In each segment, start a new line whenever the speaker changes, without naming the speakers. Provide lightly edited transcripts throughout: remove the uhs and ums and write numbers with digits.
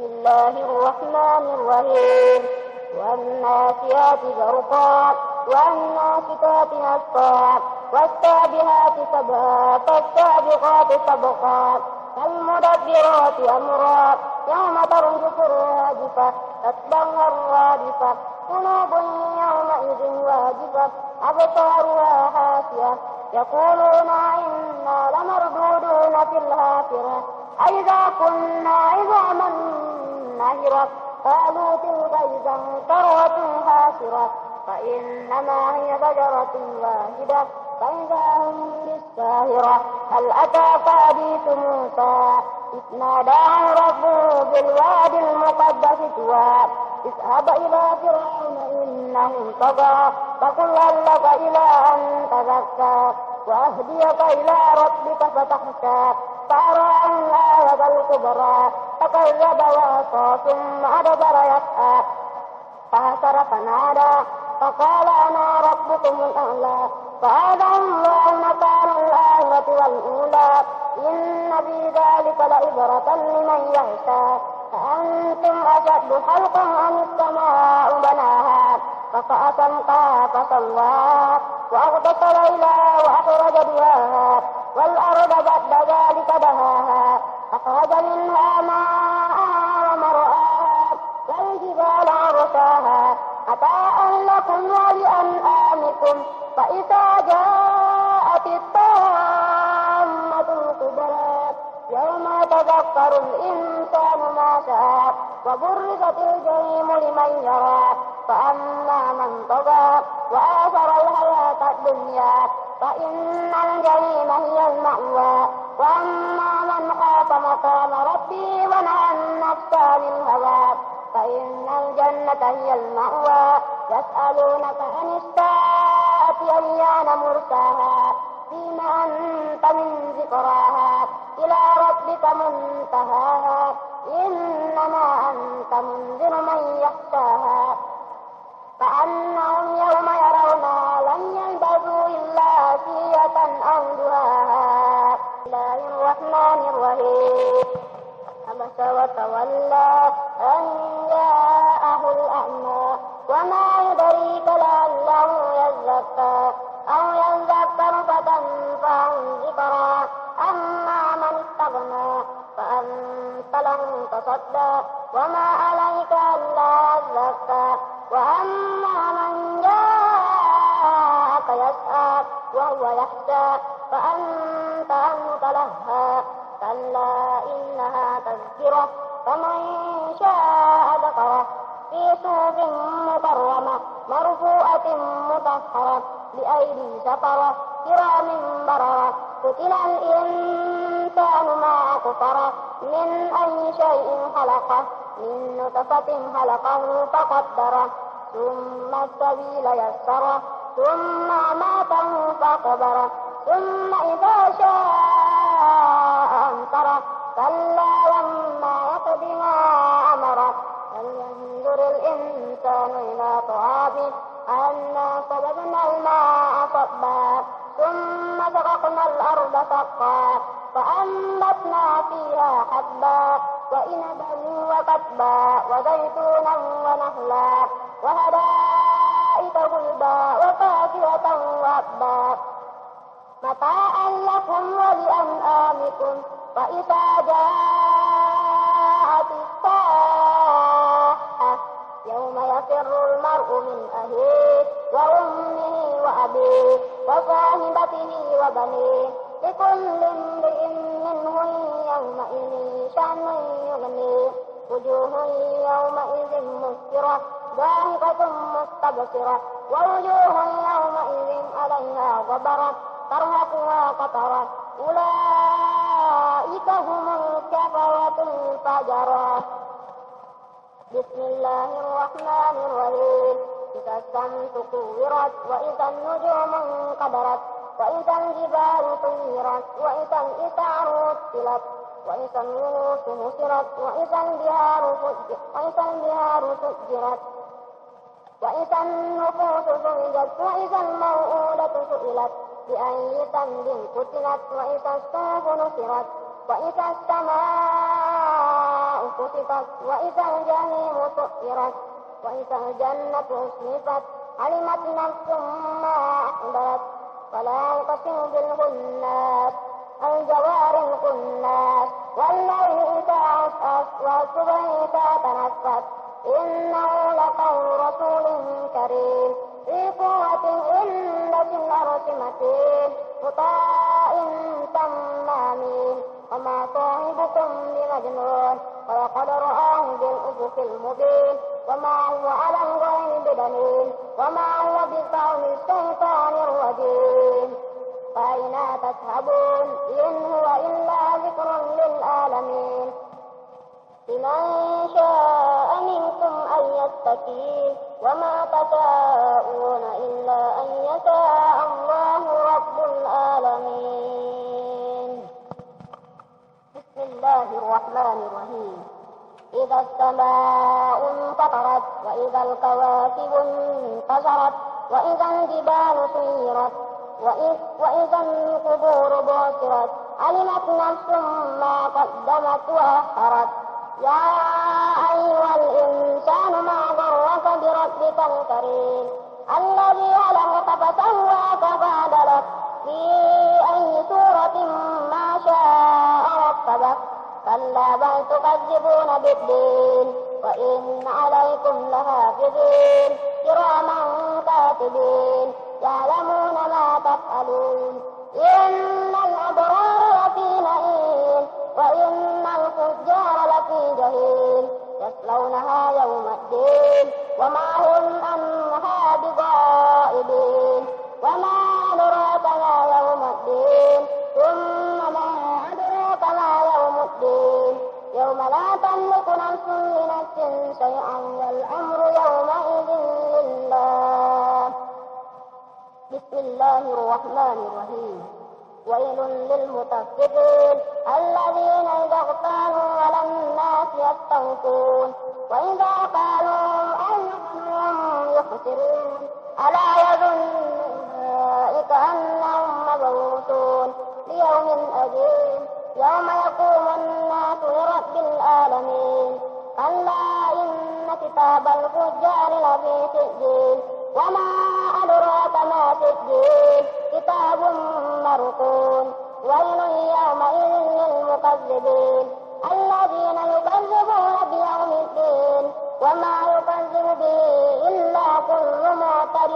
الله الرحمن الرحيم والناشئات غرقا والناشطات نشطا والسابحات سبحا فالسابقات سبقا فالمدبرات أمرا يوم ترجف الراجفة تتبعها الرادفة قلوب يومئذ واجفة أبصارها حاسية يقولون إنا لمردودون في الحافرة أإذا كنا عظاما نخرة قالوا تلك إذا كرة خاسرة فإنما هي شجرة واحدة فإذا هم بالساهرة هل أتاك حديث موسى إذ ناداه ربه بالوادي المقدس طوى اذهب إلى فرعون إنه طغى فقل هل لك إلى أن تزكى وأهديك إلى ربك فتخشى فأراه الآية الكبرى فكذب وعصى ثم أدبر يسعى فحشر فنادى فقال أنا ربكم الأعلى فأخذه الله نكال الآخرة والأولى إن في ذلك لعبرة لمن يخشى أأنتم أشد خلقا أم السماء بناها رفع سمكها فسواها وأغطش ليلها وأخرج ضياها والأرض بعد ذلك دهاها أخرج منها ماءها ومرعاها والجبال عرشاها متاعا لكم ولأنعامكم فإذا جاءت الطامة الكبرى يوم يتذكر الإنسان ما شاء وبرزت الجحيم لمن يرى فأما من طغى وآثر الحياة الدنيا فإن الجحيم هي المأوى وأما من خاف مقام ربه ونهى النفس عن الهوى فإن الجنة هي المأوى يسألونك عن الساعة أيان مرساها فيما أنت من ذكراها إلى ربك منتهاها إنما أنت منذر من يخشاها فأنهم يوم يرونها لم يلبثوا إلا عشية أو ضحاها بسم الله الرحمن الرحيم عبس وتولى أن جاءه الأعمى وما يدريك لعله يزكى أو يذكر فتنفعه الذكرى أما من استغنى فأنت له تصدى وما عليك ألا يزكى وأما من جاءك يسعى وهو يخشى فأنت عنه تلهى كلا إنها تذكرة فمن شاء ذكره في صحف مكرمة مرفوعة مطهرة بأيدي سفرة كرام بررة قتل الإنسان ما أكفره من أي شيء خلقه من نطفة خلقه فقدره ثم السبيل يسره ثم أماته فقبره ثم إذا شاء أنصره كلا لما يقض ما أمره فلينظر الإنسان إلى طعامه أنا صببنا الماء صبا ثم شققنا الأرض شقا فأنبتنا فيها حبا وإنبا وقضبا وزيتونا ونخلا وحدائق غلبا وفاكهة وأبا متاعا لكم ولأنعامكم فإذا جاءت الساعة يوم يفر المرء من أخيه وأمه وأبيه وصاحبته وبنيه لكل امرئ منهم يومئذ شأن يغنيه وجوه يومئذ مسفرة ضاحكة مستبصرة ووجوه يومئذ عليها غبرة ترهقها قترة أولئك هم الكفرة الفجرة بسم الله الرحمن الرحيم إذا الشمس كورت وإذا النجوم انقدرت وإذا الجبال طيرت وإذا الإشعار عطلت وإذا الوحوش نشرت وإذا البحار سجرت وإذا النفوس زوجت وإذا الموءودة سئلت بأي ذنب قتلت وإذا الصحف نشرت وإذا السماء كشطت وإذا الجحيم سعرت وإذا الجنة أزلفت علمت نفس ما أحضرت فلا أقسم بالخناس الجوار الكناس والليل إذا عسعس والصبح إذا تنفس إنه لقول رسول كريم ذي قوة عند ذي العرش مكين مطاع ثم أمين وما صاحبكم بمجنون ولقد رآه بالأفق المبين وما هو على الغيب بدليل وما هو بقول الشيطان الرجيم فأين تذهبون إن هو إلا ذكر للعالمين لمن شاء منكم أن يستقيم وما تشاءون إلا أن يشاء الله رب العالمين. بسم الله الرحمن الرحيم. إذا السماء انفطرت وإذا الكواكب انتثرت وإذا الجبال سيرت وإذا القبور بعثرت علمت نفس ما قدمت وأخرت يا أيها الإنسان ما غرك بربك الكريم الذي خلقك فسواك فعدلك في أي سورة ما شاء ركبك كلا بل تكذبون بالدين وإن عليكم لحافظين كراما كاتبين يعلمون ما تفعلون إن الأبرار لفي نعيم وإن الفجار لفي جحيم يصلونها يوم الدين وما هم عنها بغائبين وما أدراك ما يوم الدين ثم ما أدراك ما يوم الدين يوم لا تملك نفس لنفس شيئا والأمر يومئذ لله. بسم الله الرحمن الرحيم. ويل للمطففين الذين إذا اغتالوا على الناس يستوفون وإذا قالوا أنهم يخسرون ألا يظن أولئك أنهم مبعوثون ليوم عظيم يوم يقوم الناس لرب العالمين كلا إن كتاب الفجار لفي سجين وما أدراك ما سجين كتاب مرقوم ويل يومئذ للمكذبين الذين يكذبون بيوم الدين وما يكذب به إلا كل معتد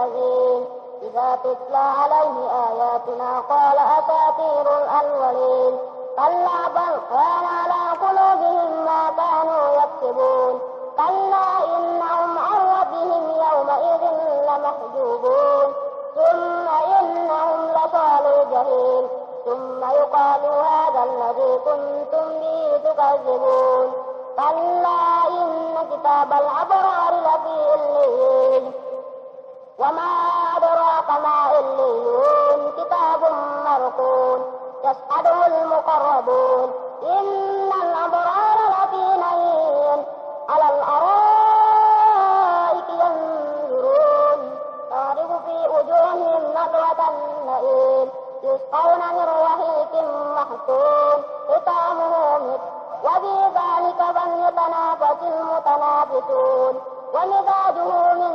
أثيم إذا تتلى عليه آياتنا قال أساطير الأولين كلا بل كان على قلوبهم ما كانوا يكسبون كلا إنهم عن ربهم يومئذ لمحجوبون ثم إنهم لصالوا الجحيم ثم يقال هذا الذي كنتم به تكذبون كلا إن كتاب الأبرار لفي عليين وما أدراك ما عليون كتاب مرقوم يشهده المقربون إن الأبرار لفي نعيم على الأرائك ينظرون تعرف في وجوههم نضرة النعيم يسقون من رحيق مختوم ختامه مسك وفي ذلك فليتنافس المتنافسون ومزاجه من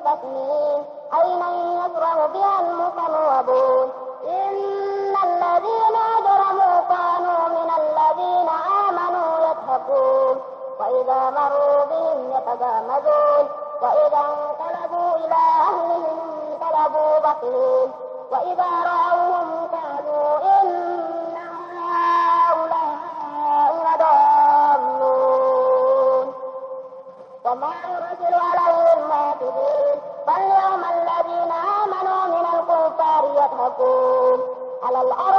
تسنيم عينا يشرب بها المقربون إن الذين أجرموا كانوا من الذين آمنوا يضحكون وإذا مروا بهم يتغامزون وإذا انقلبوا إلى أهلهم انقلبوا بخيل وإذا رأوهم قالوا إن هؤلاء لضالون وما يرسل عليهم حافظين فاليوم الذين آمنوا من الكفار يضحكون على الأرائك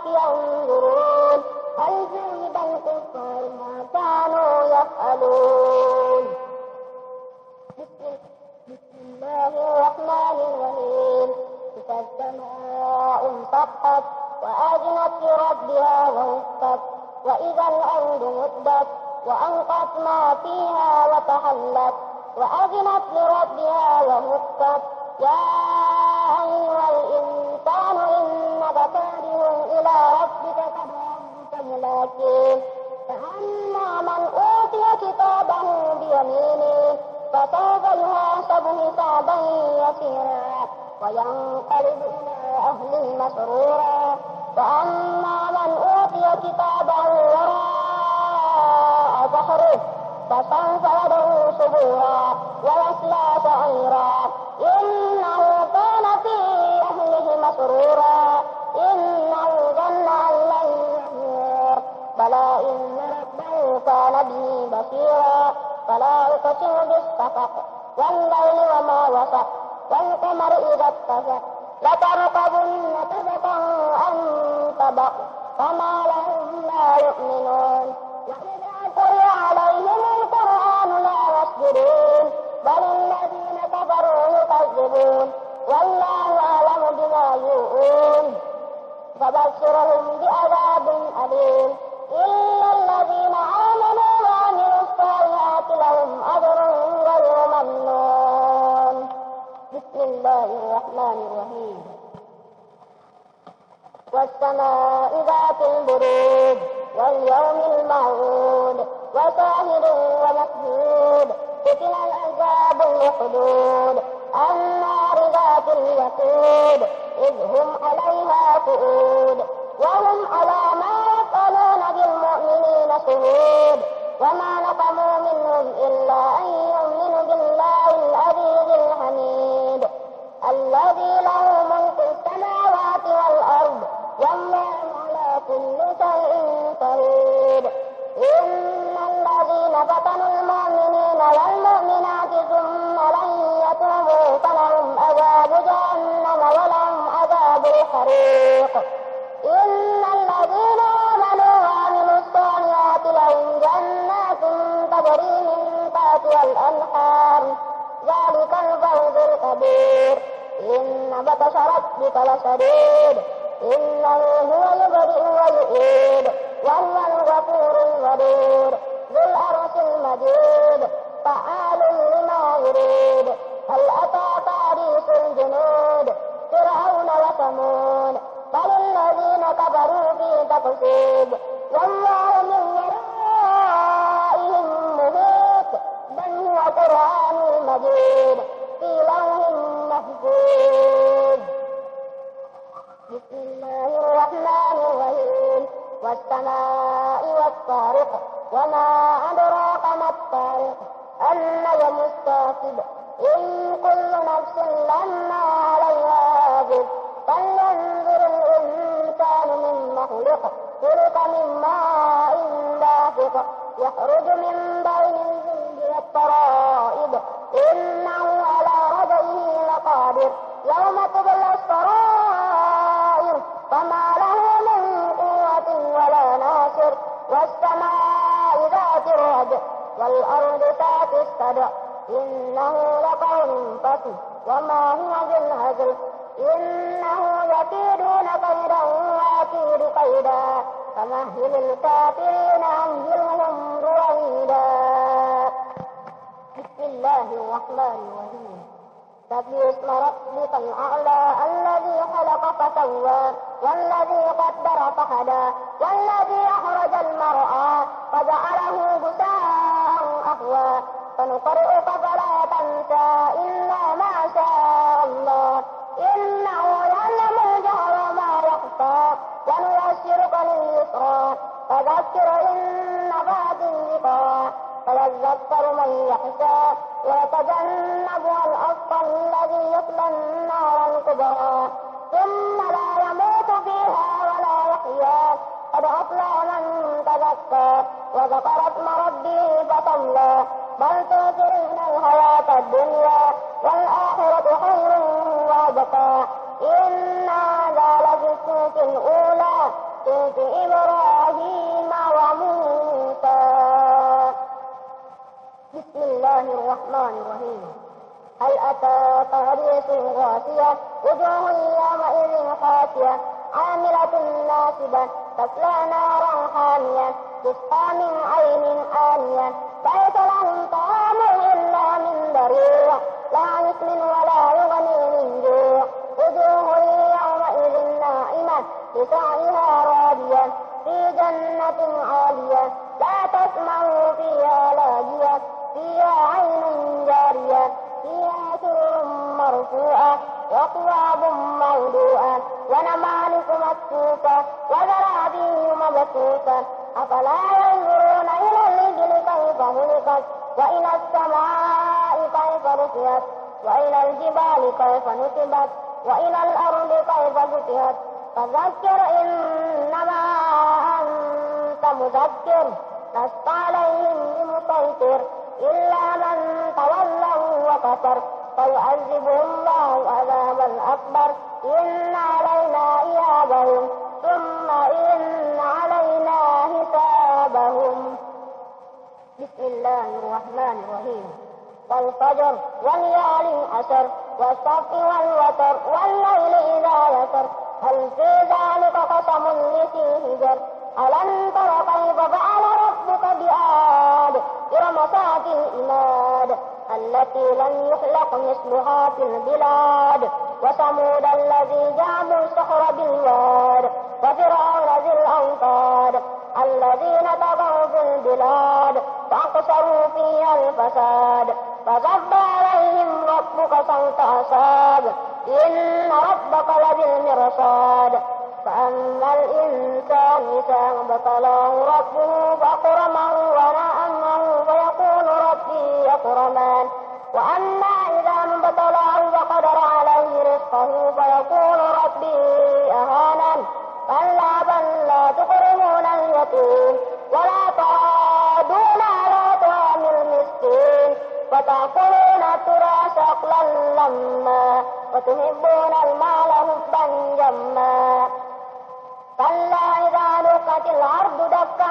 ينظرون هل ثوب الكفار ما كانوا يفعلون. بسم الله الرحمن الرحيم. إذا السماء انشقت وأذنت لربها وهقت وإذا الأرض مدت وألقت ما فيها وتحلت وأذنت لربها وهقت يا أيها الإنسان إنك كادح إلى ربك كدحا فملاقيه فأما من أوتي كتابه بيمينه فسوف يحاسب حسابا يسيرا وينقلب إلى أهله مسرورا وأما من أوتي كتابه وراء ظهره فسوف يدعو ثبورا ويصلى سعيرا إنه كان في أهله مسرورا إنه ظن أن لن يحور بلى إن ربه كان به بصيرا فلا أقسم بالشفق والليل وما وسق والقمر إذا اتسق لتركبن طبقا عن طبق فما لهم لا يؤمنون وإذا قرئ عليهم القرآن لا يسجدون بل الذين كفروا يكذبون والله أعلم بما يوعون فبشرهم بعذاب أليم إلا الذين آمنوا وعملوا الصالحات لهم أجر غير ممنون. بسم الله الرحمن الرحيم. والسماء ذات البروج واليوم الموعود وشاهد ومشهود قتل العذاب الخلود النار ذات الوقود إذ هم عليها قعود وهم على ما يفعلون بالمؤمنين شهود وما نقموا منهم إلا أن يؤمنوا بالله العزيز الحميد الذي له ملك السماوات والأرض والله على كل شيء قدير. إن الذين فتنوا المؤمنين والمؤمنات ثم لم يتوبوا فلهم عذاب جهنم ولهم عذاب الحريق. إن الذين آمنوا وعملوا الصالحات لهم جنات تجري من تحتها الأنهار ذلك الفوز الكبير. إن بطش ربك لشديد إنه هو يبدئ ويعيد وهو الغفور الودود ذو العرش المجيد فعال لما يريد. هل أتاك حديث الجنود فرعون وثمود بل الذين كفروا في تكذيب والله من ورائهم محيط بل هو قرآن مجيد في لوح محفوظ. بسم الله الرحمن الرحيم. والسماء والطارق وما أدراك ما الطارق النجم الثاقب إن كل نفس لما عليها حافظ فلينظر الإنسان مما خلق من ماء دافق يخرج من بين الجلد والترائب إنه على رجعه لقادر يوم تبلى السرائر فما له من قوة ولا ناصر. والسماء ذات الرجع والأرض ذات الصدع إنه لقول فصل وما هو بالهزل إنه يكيدون كيدا ويكيد كيدا فمهل الكافرين أمهلهم رويدا. بسم الله الرحمن الرحيم. سبح اسم ربك الأعلى الذي خلق فسوى والذي قدر فهدى والذي أخرج المرعى فجعله غثاء أحوى فنقرئك فلا تنسى إلا ما شاء الله إنه يعلم الجهر وما يخفى ونيسرك لليسرى فذكر إن نفعت الذكرى فيذكر من يخشى ويتجنبها الأشقى الذي يصلى النار الكبرى ثم لا يموت فيها ولا يحيا قد أفلح من تزكى وذكر اسم ربه فصلى بل تؤثرون الحياة الدنيا والآخرة خير وأبقى إن هذا لفي الصحف الأولى صحف إبراهيم وموسى. بسم الله الرحمن الرحيم. هل أتاك حديث غاشية وجوه يومئذ خاشية عاملة ناصبة تصلى نارا حامية تسقى من عين آنية ليس لهم طعام إلا من ضريع لا يسمن ولا يغني من جوع وجوه يومئذ ناعمة لسعيها راضية في جنة عالية لا تسمعوا فيها لاغية فيها عين جارية فيها سرر مرفوعة وأكواب موضوعة ونمارق مصفوفة وزرابي مبثوثة أفلا ينظرون إلى الإبل كيف خلقت وإلى السماء كيف رفعت وإلى الجبال كيف نصبت وإلى الأرض كيف سطحت فذكر إنما أنت مذكر لست عليهم بمسيطر إلا من تولى وكفر فيعذبه الله عذابا أكبر إن علينا إيابهم ثم إن علينا حسابهم. بسم الله الرحمن الرحيم. والفجر وليال عشر والصبح والوتر والليل إذا يسر هل في ذلك قسم لذي حجر ألم تر كيف فعل ربك بعاد إرم ذات العماد التي لم يخلق مثلها في البلاد وثمود الذي جابوا الصخر بالواد وفرعون ذي الأوتاد الذين طغوا في البلاد فأكثروا فيها الفساد فصب عليهم ربك صوت عذاب إن ربك لبالمرصاد فأما الإنسان إذا ما ابتلاه ربه فأكرمه ونعمه فيقول ربي أكرمن وأما إذا ما ابتلاه فقدر عليه رزقه فيقول ربي أهانن كلا بل لا تكرمون اليتيم ولا تحاضون على طعام المسكين وتأكلون التراث أكلا لما وتحبون المال حبا جما كلا إذا دكت الأرض دكا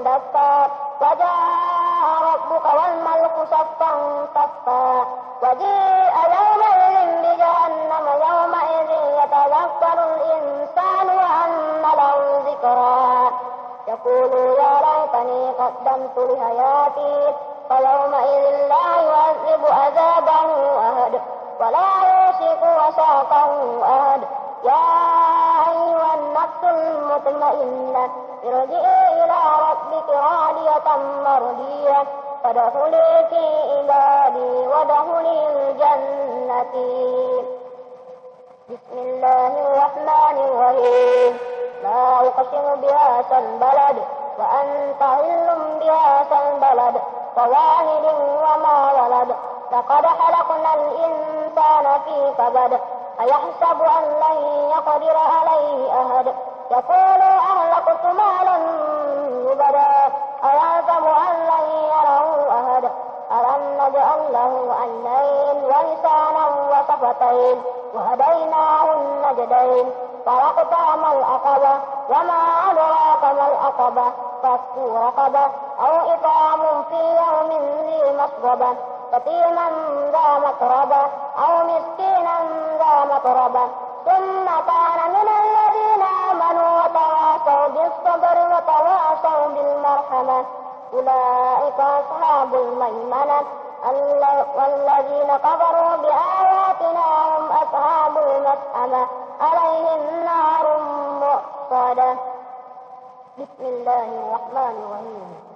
دكا وجاء ربك والملك صفا صفا وجيء يومئذ بجهنم يومئذ يتذكر الإنسان وأن له ذكرى يقول يا ليتني قدمت لحياتي فيومئذ لا يعذب عذابه أحد ولا يوثق وثاقه أحد يا أيها النفس المطمئنة ارجعي إلى ربك راضية مرضية فادخلي في عبادي وادخلي الجنة. بسم الله الرحمن الرحيم. لا أقسم بهذا البلد وأنت حل بهذا البلد فواحد وما ولد لقد خلقنا الإنسان في كبد أيحسب أن لن يقدر عليه أحد يقول أهلكت مالا لبدا أيحسب أن لن يره أحد ألم نجعل له عينين ولسانا وشفتين وهديناه النجدين فاقتحم العقبة وما أدراك ما العقبة فك رقبة أو إطعام في يوم ذي مسغبة يتيما ذا مقربة أو مسكينا ذا مقربة ثم كان من الذين آمنوا وتواصوا بالصبر وتواصوا بالمرحمة أولئك أصحاب الميمنة والذين كفروا بآياتنا هم أصحاب المشأمة عليهم نار مؤصدة. بسم الله الرحمن الرحيم.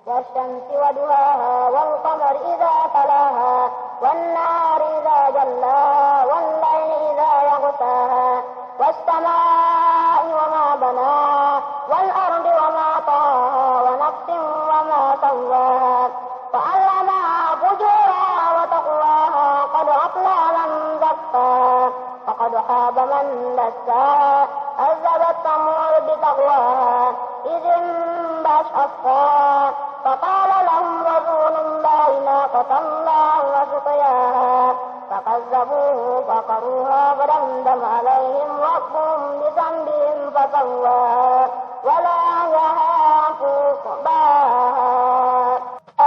والشمس وضحاها والقمر إذا تلاها والنهار إذا جلاها والليل إذا يغشاها والسماء وما بناها والأرض وما طاها ونفس وما سواها فألهمها فجورها وتقواها قد أفلح من زكاها وقد خاب من دساها كذبت ثمود بتقواها إذ انبعث أشقاها فقال لهم رسول الله ناقة الله وسقياها فكذبوه فعقروها فدمدم عليهم ربهم بذنبهم فسواها ولا يخاف عقباها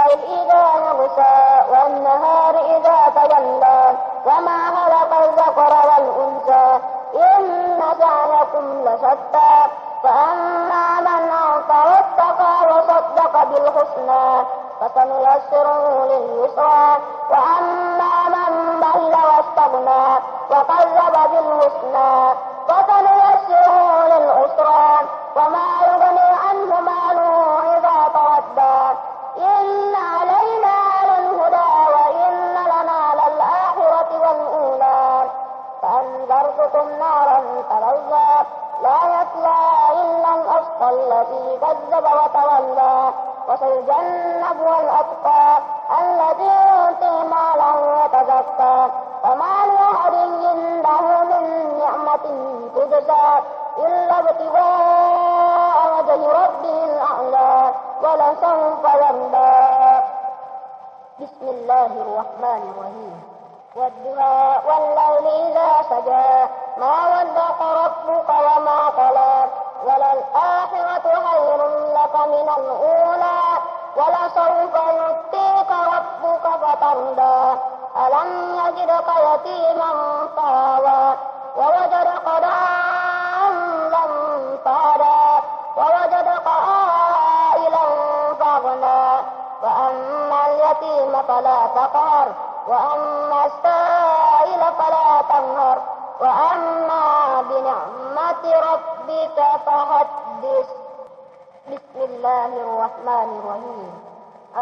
إذا يغشى والنهار إذا تجلى وما خلق الذكر والأنثى إن سعيكم لشتى فأما من أعطى واتقى وصدق بالحسنى فسنيسره لليسرى وأما من بخل واستغنى وكذب بالحسنى فسنيسره للعسرى وما يغني عنه ماله إذا يصطى الذي كذب وتولى وسيجنبها الأتقى الذي يؤتي ماله يتزكى وما لأحد عنده من نعمة تجزى إلا ابتغاء وجه ربه الأعلى ولسوف يرضى. بسم الله الرحمن الرحيم. والضحى والليل إذا سجى ما ودعك ربك وما قلى وللآخرة خير لك من الأولى ولسوف يؤتيك ربك فترضى ألم يجدك يتيما فآوى ووجدك ضالا فهدى ووجدك عائلا فأغنى فأما اليتيم فلا تقهر وأما السائل فلا تنهر وأما بنعمة ربك فحدث. بسم الله الرحمن الرحيم.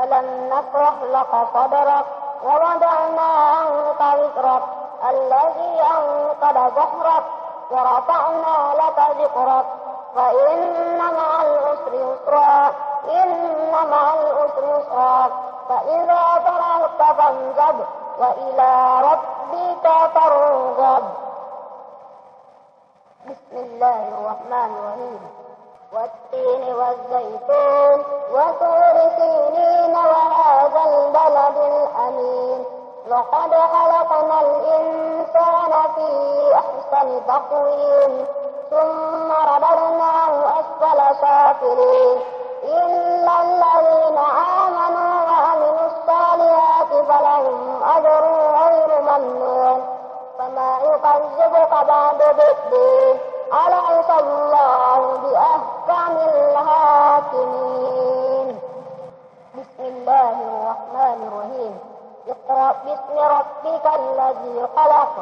ألم نشرح لك صدرك ووضعنا عنك وزرك الذي أنقض ظهرك ورفعنا لك ذكرك فإن مع العسر يسرا إن مع العسر يسرا فإذا فرغت فانصب وإلى ربك فارغب. بسم الله الرحمن الرحيم. والتين والزيتون وطور سينين وهذا البلد الأمين لقد خلقنا الإنسان في أحسن تقويم ثم رددناه أسفل سافلين إلا الذين آمنوا وعملوا الصالحات فلهم أجر غير ممنون فما يكذبك بعد بالدين أليس الله بأحكم الحاكمين. بسم الله الرحمن الرحيم. اقرأ باسم ربك الذي خلق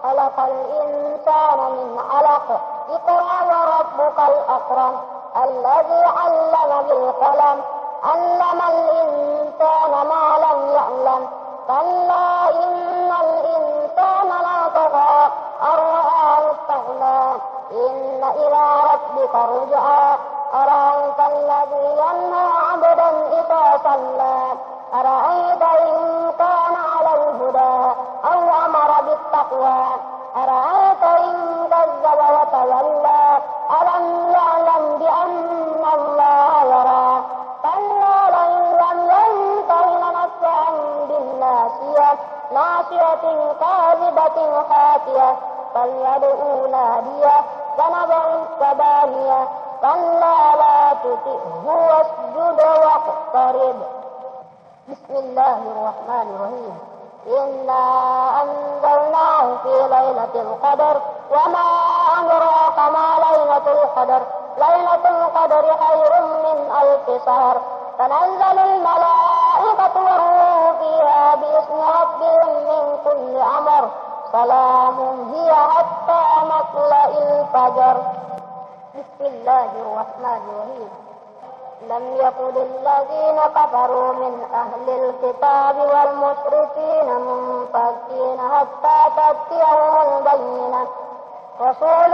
خلق الإنسان من علق اقرأ وربك الأكرم الذي علم بالقلم علم الإنسان ما لم يعلم كلا إن الإنسان ليطغى أن رآه استغنى إن إلى ربك الرجعى أرأيت الذي ينهى عبدا إذا صلى أرأيت إن كان على الهدى أو أمر بالتقوى أرأيت إن كذب وتولى ألم يعلم بأن الله يرى كلا لئن لم ينته لنسفعا بالناصية ناصية كاذبة خاطئة فليدعو ناديه سنبع الثبانية كلا لا تطعه واسجد واقترب. بسم الله الرحمن الرحيم. إنا أنزلناه في ليلة القدر وما أدراك ما ليلة القدر ليلة القدر خير من ألف شهر تنزل الملائكة والروح فيها بإذن ربهم من كل أمر سلام هي حتى مطلع الفجر. بسم الله الرحمن الرحيم. لم يكن الذين كفروا من أهل الكتاب والمشركين منفكين حتى تأتيهم البينة رسول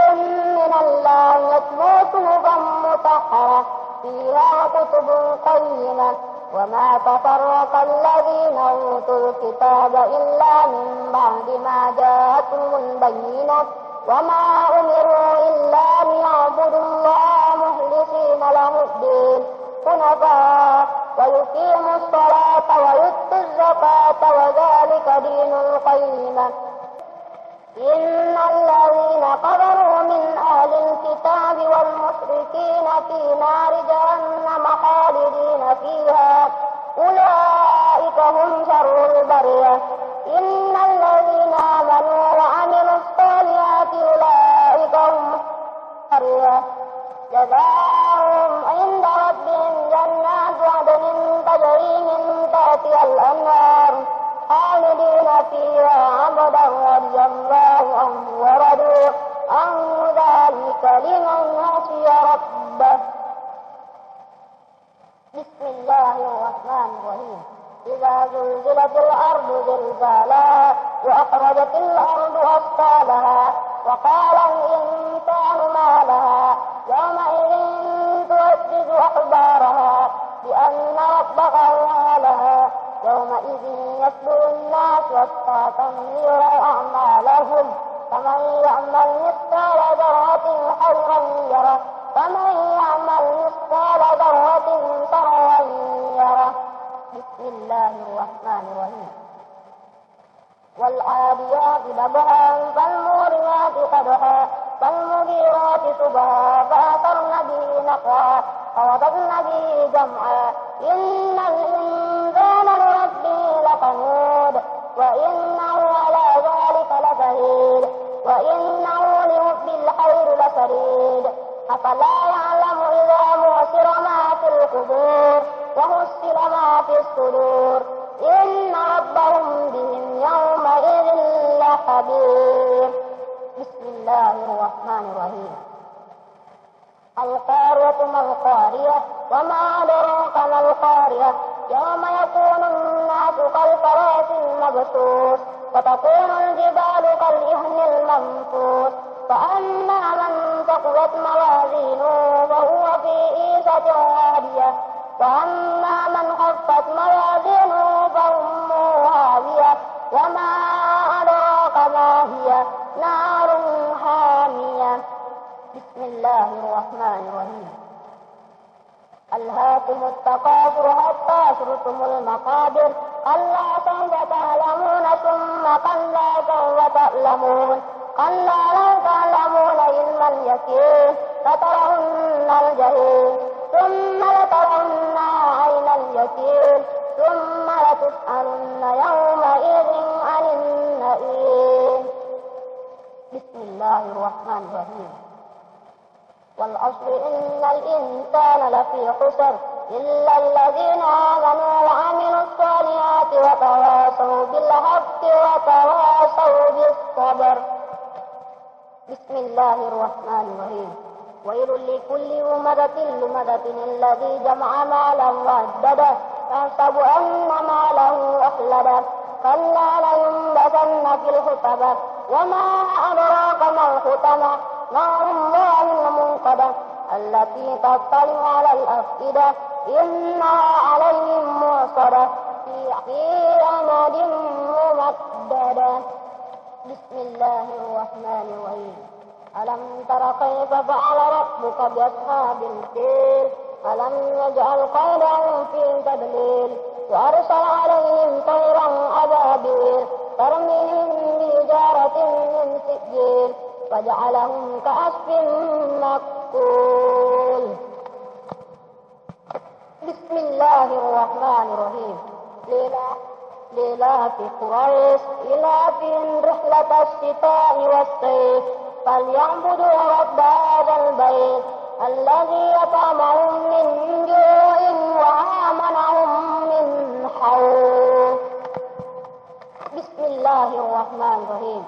من الله يتلو صحفا مطهرة فيها كتب قيمة وما تفرق الذين أوتوا الكتاب إلا من بعد ما جاءتهم البينة وما أمروا إلا ليعبدوا الله مخلصين له الدين حنفاء ويقيموا الصلاة ويؤتوا الزكاة وذلك دين القيمة إن الذين كفروا من أهل الكتاب والمشركين في نار جهنم خالدين فيها أولئك هم شر البرية إن الذين آمنوا وعملوا الصالحات أولئك هم البرية جزاؤهم عند ربهم جنات عدن تجري من تحتها الأنهار خالدين فيها أبدا رضي الله عنه ورضوا عنه ذلك لمن خشي ربه. بسم الله الرحمن الرحيم. إذا زلزلت الأرض زلزالها وأخرجت الأرض أثقالها وقال الإنسان ما لها يومئذ أخبارها بأن ربك أوحى لها يومئذ يصدر الناس أشتاتا ليروا أعمالهم فمن يعمل مثقال ذرة خيرا يره ومن يعمل مثقال ذرة شرا يره. بسم الله الرحمن الرحيم. والعاديات ضبحا فالموريات قدحا فالمغيرات صبحا فأثرن به نقعا فوسطن به جمعا إن الإنسان لربه لقنود وإنه على ذلك لشهيد وإنه لحب الخير لشديد أفلا يعلم إذا بعثر ما في القبور وحصل ما في الصدور إن ربهم بهم يومئذ لخبير. بسم الله الرحمن الرحيم. القارية ما القارية وما أدراك ما القارية يوم يكون الناس كالفراش المبثوث وتكون الجبال كالعهن المنفوش فأما من ثقلت موازينه فهو في عيشة راضية وأما من خفت موازينه فأمه هاوية وما أدراك ما هي نار حامية. بسم الله الرحمن الرحيم. ألهاكم التكاثر حتى زرتم المقابر كلا سوف تعلمون ثم كلا سوف تعلمون كلا لو تعلمون علم اليقين لترون الجحيم ثم لترون عين اليقين ثم لتسألن يومئذ عن النعيم. بسم الله الرحمن الرحيم. والعصر إن الإنسان لفي خسر إلا الذين آمنوا وعملوا الصالحات وتواصوا بالحق وتواصوا بالصبر. بسم الله الرحمن الرحيم. ويل لكل همزة لمزة الذي جمع مالا وعدده يحسب أن ماله أخلده كلا لينبذن في الحطمة وما أدراك ما الحطمة نار الله الموقدة التي تطلع على الأفئدة إنها عليهم موصدة في أمد ممددة. بسم الله الرحمن الرحيم. ألم تر كيف فعل ربك بأصحاب الفيل ألم يجعل كيدهم في تضليل وأرسل عليهم طيرا أبابيل ترميهم بحجارة من سجيل فجعلهم كعصف مأكول. بسم الله الرحمن الرحيم. لإلاف قريش إلافهم رحلة الشتاء والصيف فليعبدوا رب هذا البيت الذي أطعمهم من جوع وآمنهم من خوف. بسم الله الرحمن الرحيم.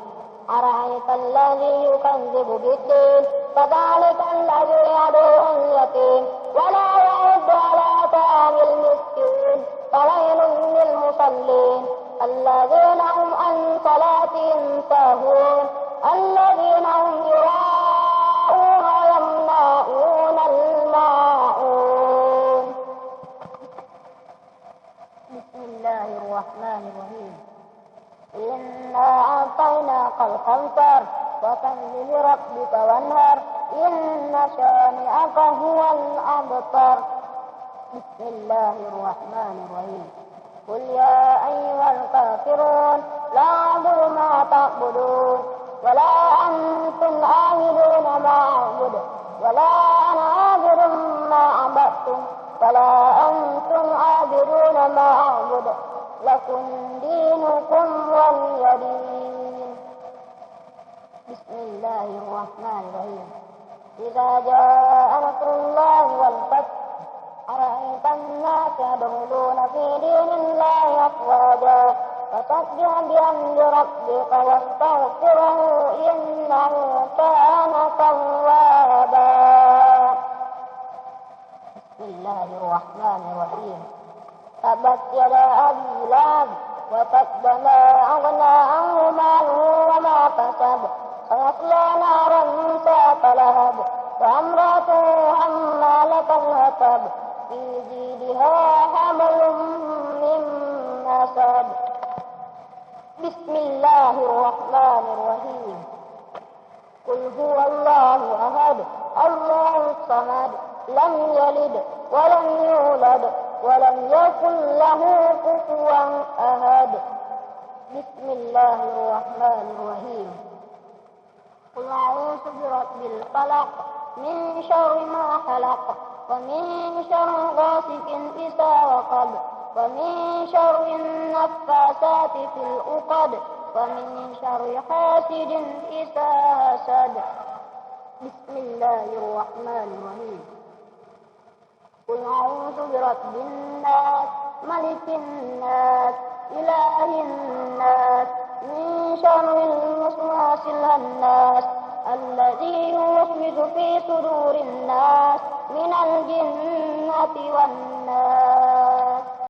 أرأيت الذي يكذب بالدين فذلك الذي يدعو اليتيم ولا يعد على طعام المسكين فويل للمصلين الذين هم عن صلاتهم ساهون الذين هم يراءون ويمنعون الماعون. بسم الله الرحمن الرحيم. إنا أعطيناك الكوثر فصل لربك وانهر إن شانئك هو الأبتر. بسم الله الرحمن الرحيم. قل يا أيها الكافرون لا أعبد ما تعبدون ولا أنتم عابدون ما أعبد ولا أنا عابد ما عبدتم ولا أنتم عابدون ما أعبد لكم دينكم ولي دين. بسم الله الرحمن الرحيم. إذا جاء نصر الله والفتح أرأيت الناس يدخلون في دين الله أفواجا فسبح بحمد ربك واستغفره إنه كان توابا. بسم الله الرحمن الرحيم. تبت يدا أبي لهب وتب ما أغنى عنه ماله وما كسب سيصلى نارا ذات لهب وامرأته حمالة الحطب في جيدها حبل من مسد. بسم الله الرحمن الرحيم. قل هو الله أحد الله الصمد لم يلد ولم يولد ولم يكن له كفوا أحد. بسم الله الرحمن الرحيم. قل أعوذ برب الفلق من شر ما خلق ومن شر غاسق إذا وقب ومن شر النفاثات في العقد ومن شر حاسد إذا حسد. بسم الله الرحمن الرحيم. قل أعوذ برب الناس ملك الناس إله الناس من شر الوسواس الخناس الذي يوسوس في صدور الناس من الجنة والناس.